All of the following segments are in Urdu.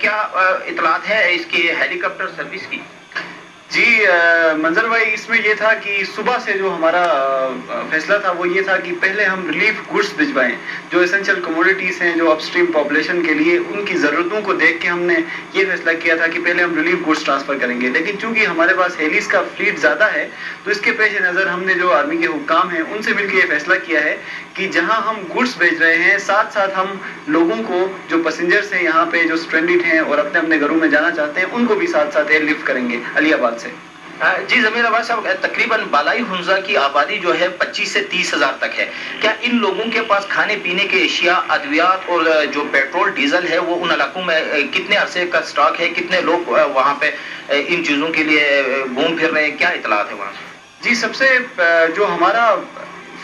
کیا اطلاعات ہے اس کی ہیلی کاپٹر سروس کی؟ جی منظر بھائی، اس میں یہ تھا کہ صبح سے جو ہمارا فیصلہ تھا وہ یہ تھا کہ پہلے ہم ریلیف گڈس بھجوائیں، جو اسینشل کموڈیٹیز ہیں جو اپ اسٹریم پاپولیشن کے لیے، ان کی ضرورتوں کو دیکھ کے ہم نے یہ فیصلہ کیا تھا کہ پہلے ہم ریلیف گڈس ٹرانسفر کریں گے. لیکن چونکہ ہمارے پاس ہیلیز کا فلیٹ زیادہ ہے تو اس کے پیش نظر ہم نے جو آرمی کے حکام ہیں ان سے مل کے یہ فیصلہ کیا ہے کہ جہاں ہم گڈس بھیج رہے ہیں ساتھ ساتھ ہم لوگوں کو جو پیسنجرس ہیں یہاں پہ جو اسٹرینڈڈ ہیں اور اپنے اپنے گھروں میں جانا چاہتے ہیں ان کو بھی ساتھ ساتھ ایئر لفٹ کریں گے علی آباد سے. جی ضمیر عباس صاحب، تقریباً بالائی حنزہ کی آبادی جو ہے 25 سے 30 ہزار تک ہے. کیا ان لوگوں کے پاس کھانے پینے کے اشیاء، ادویات اور جو پیٹرول ڈیزل ہے وہ ان علاقوں میں کتنے عرصے کا سٹاک ہے؟ کتنے لوگ وہاں پہ ان چیزوں کے لیے گھوم پھر رہے ہیں؟ کیا اطلاعات ہے وہاں سے؟ جی سب سے جو ہمارا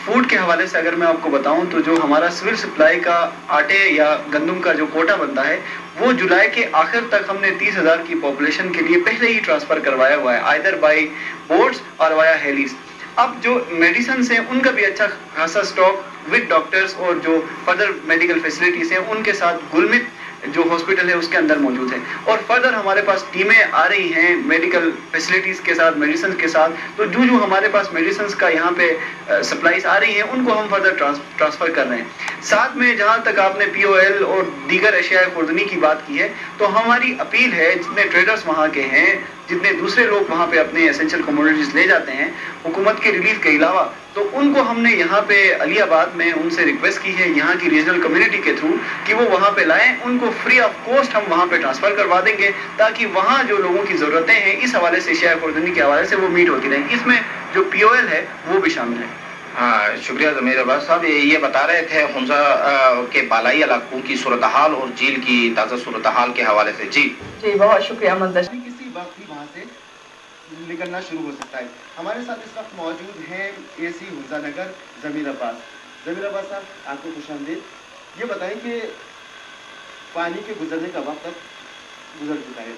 فوڈ کے حوالے سے اگر میں آپ کو بتاؤں تو جو ہمارا سول سپلائی کا آٹے یا گندم کا جو کوٹا بنتا ہے وہ جولائی کے آخر تک ہم نے 30,000 کی پاپولیشن کے لیے پہلے ہی ٹرانسفر کروایا ہوا ہے، آئدر بائی بوٹس اور وایا ہیلیز. اب جو میڈیسنس ہیں ان کا بھی اچھا خاصا اسٹاک ود ڈاکٹرز اور جو فردر میڈیکل فیسلٹیز ہیں ان کے ساتھ گلمت جو ہاسپٹل ہے اس کے اندر موجود ہے. اور فردر ہمارے پاس ٹیمیں آ رہی ہیں میڈیکل فیسلٹیز کے ساتھ، میڈیسنس کے ساتھ. تو جو ہمارے پاس میڈیسنس کا یہاں پہ سپلائیز آ رہی ہیں ان کو ہم فردر ٹرانسفر کر رہے ہیں. ساتھ میں جہاں تک آپ نے پی او ایل اور دیگر اشیاء خوردنی کی بات کی ہے تو ہماری اپیل ہے جتنے ٹریڈرز وہاں کے ہیں، جتنے دوسرے لوگ وہاں پہ اپنے اسینشل کموڈیٹیز لے جاتے ہیں حکومت کے ریلیف کے علاوہ، تو ان کو ہم نے یہاں پہ علی آباد میں ان سے ریکویسٹ کی ہے یہاں کی ریجنل کمیونٹی کے تھرو کہ وہ وہاں پہ لائیں. ان کو فری آف کاسٹ ہم وہاں پہ ٹرانسفر کروا دیں گے تاکہ وہاں جو لوگوں کی ضرورتیں ہیں اس حوالے سے اشیاء خوردنی کے حوالے سے وہ میٹ ہوتی رہیں. اس میں جو پی او ایل ہے وہ بھی شامل ہے. ہاں شکریہ ضمیر عباس صاحب. یہ بتا رہے تھے حنزہ کے بالائی علاقوں کی صورتحال اور جھیل کی تازہ صورتحال کے حوالے سے. جی بہت شکریہ منظر. کسی وقت بھی وہاں سے نکلنا شروع ہو سکتا ہے. ہمارے ساتھ اس وقت موجود ہیں اے سی حنزہ نگر ضمیر عباس. ضمیر عباس صاحب آپ کو خوش آمدید. یہ بتائیں کہ پانی کے گزرنے کا وقت گزر چکا ہے،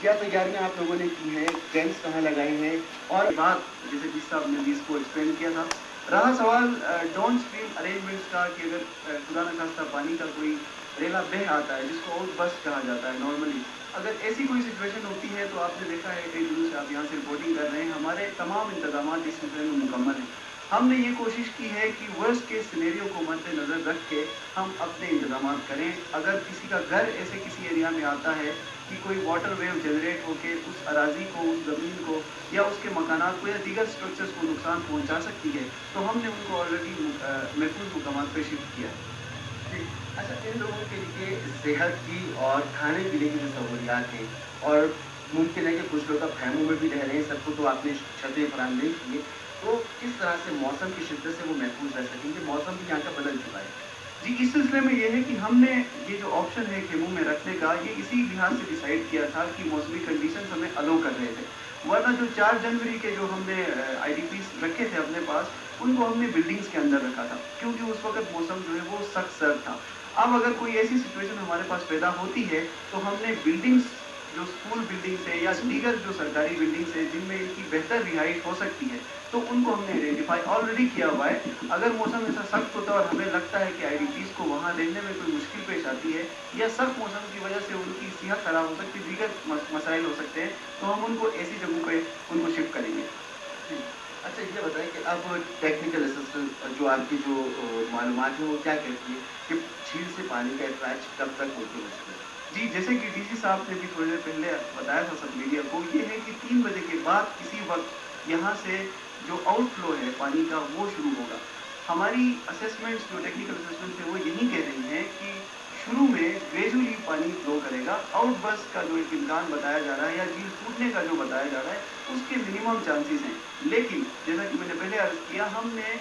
کیا تیاریاں آپ لوگوں نے کی ہیں، کیمپس کہاں لگائے ہیں؟ اور بات جیسے جس صاحب نے بھی اس کو ایکسپلین کیا تھا، رہا سوال ڈاؤن اسٹریم ارینجمنٹس کا کہ اگر خدا نخواستہ پانی کا کوئی ریلا بہ آتا ہے جس کو آؤٹ برسٹ کہا جاتا ہے نارملی، اگر ایسی کوئی سچویشن ہوتی ہے تو آپ نے دیکھا ہے کئی دنوں سے آپ یہاں سے رپورٹنگ کر رہے ہیں، ہمارے تمام انتظامات اس سلسلے میں مکمل ہیں. ہم نے یہ کوشش کی ہے کہ ورسٹ کیس سینیریو کو مد نظر رکھ کے ہم اپنے انتظامات کریں. اگر کسی کا گھر ایسے کسی ایریا میں آتا ہے کہ کوئی واٹر ویو جنریٹ ہو کے اس اراضی کو، اس زمین کو یا اس کے مکانات کو یا دیگر اسٹرکچرز کو نقصان پہنچا سکتی ہے تو ہم نے ان کو آلریڈی محفوظ مقامات پہ شفٹ کیا ہے. اچھا، ان لوگوں کے لیے صحت کی اور کھانے پینے کی جو سہولیات ہیں، اور ممکن ہے کہ کچھ لوگ اب خیموں میں بھی رہ رہے ہیں، سب کو تو آپ نے چھتیں فراہم نہیں کی ہیں، تو کس طرح سے موسم کی شدت سے وہ محفوظ رہ سکیں گے؟ موسم بھی یہاں کا بدل چکا ہے. جی اس سلسلے میں یہ ہے کہ ہم نے یہ جو آپشن ہے خیموں میں رکھنے کا یہ اسی لحاظ سے ڈیسائیڈ کیا تھا کہ موسمی کنڈیشنز ہمیں الو کر رہے تھے. ورنہ جو 4 جنوری کے جو ہم نے آئی ڈی پیز رکھے تھے اپنے پاس ان کو ہم نے بلڈنگز کے اندر رکھا تھا کیونکہ اس وقت موسم جو ہے وہ سخت سرد تھا. اب اگر کوئی ایسی سچویشن ہمارے پاس پیدا ہوتی ہے تو ہم نے بلڈنگز جو اسکول بلڈنگس ہے یا دیگر جو سرکاری بلڈنگس ہے جن میں ان کی بہتر رہائش ہو سکتی ہے تو ان کو ہم نے آئیڈینٹیفائی آلریڈی کیا ہوا ہے. اگر موسم ایسا سخت ہوتا ہے اور ہمیں لگتا ہے کہ آئی ڈی پیز کو وہاں رہنے میں کوئی مشکل پیش آتی ہے یا سخت موسم کی وجہ سے ان کی صحت خراب ہو سکتی ہے، دیگر مسائل ہو سکتے ہیں، تو ہم ان کو ایسی جگہوں پہ ان کو شفٹ کریں گے. اچھا یہ بتائیں کہ اب ٹیکنیکل اسسٹنٹ جو آپ کی جو معلومات ہیں وہ کیا کہتی ہے کہ جھیل سے پانی کا اخراج کب تک ہوتے ہو سکتا ہے؟ جی جیسے کہ ڈی سی صاحب نے بھی تھوڑی دیر پہلے بتایا تھا سب میڈیا کو، یہ ہے کہ 3 بجے کے بعد کسی وقت یہاں سے جو آؤٹ فلو ہے پانی کا وہ شروع ہوگا. ہماری اسیسمنٹس جو ٹیکنیکل اسیسمنٹس ہیں وہ یہی کہہ رہی ہیں کہ شروع میں گریجولی پانی فلو کرے گا. آؤٹ برسٹ کا جو ایک امکان بتایا جا رہا ہے یا جھیل ٹوٹنے کا جو بتایا جا رہا ہے اس کے منیمم چانسز ہیں. لیکن جیسا کہ میں نے پہلے عرض کیا، ہم نے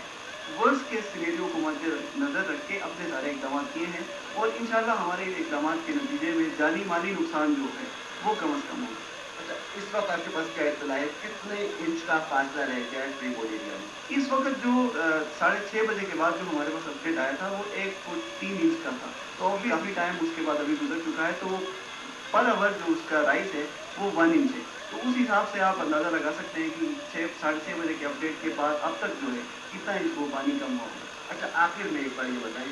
ورسٹ کے سینیریو کو مد نظر رکھ کے اپنے سارے اقدامات کیے ہیں اور انشاءاللہ ہمارے ان اقدامات کے نتیجے میں جانی مالی نقصان جو ہے وہ کم از کم ہوگا. اچھا، اس وقت آپ کے پاس کیا اطلاع ہے کتنے انچ کا فاصلہ رہ گیا ہے ٹری بول ایریا میں؟ اس وقت جو 6:30 بجے کے بعد جو ہمارے پاس اپڈیٹ آیا تھا وہ 1 فٹ 3 انچ کا تھا. تو ابھی کافی ٹائم اس کے بعد ابھی گزر چکا ہے تو پر اوور جو اس کا رائز ہے وہ 1 انچ ہے. تو اس حساب سے آپ اندازہ لگا سکتے ہیں کہ 6:30 بجے کے اپڈیٹ کے بعد اب تک جو ہے کتنا انچ وہ پانی کم ہوا ہوگا. اچھا، آخر میں ایک بار یہ بتائیں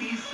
30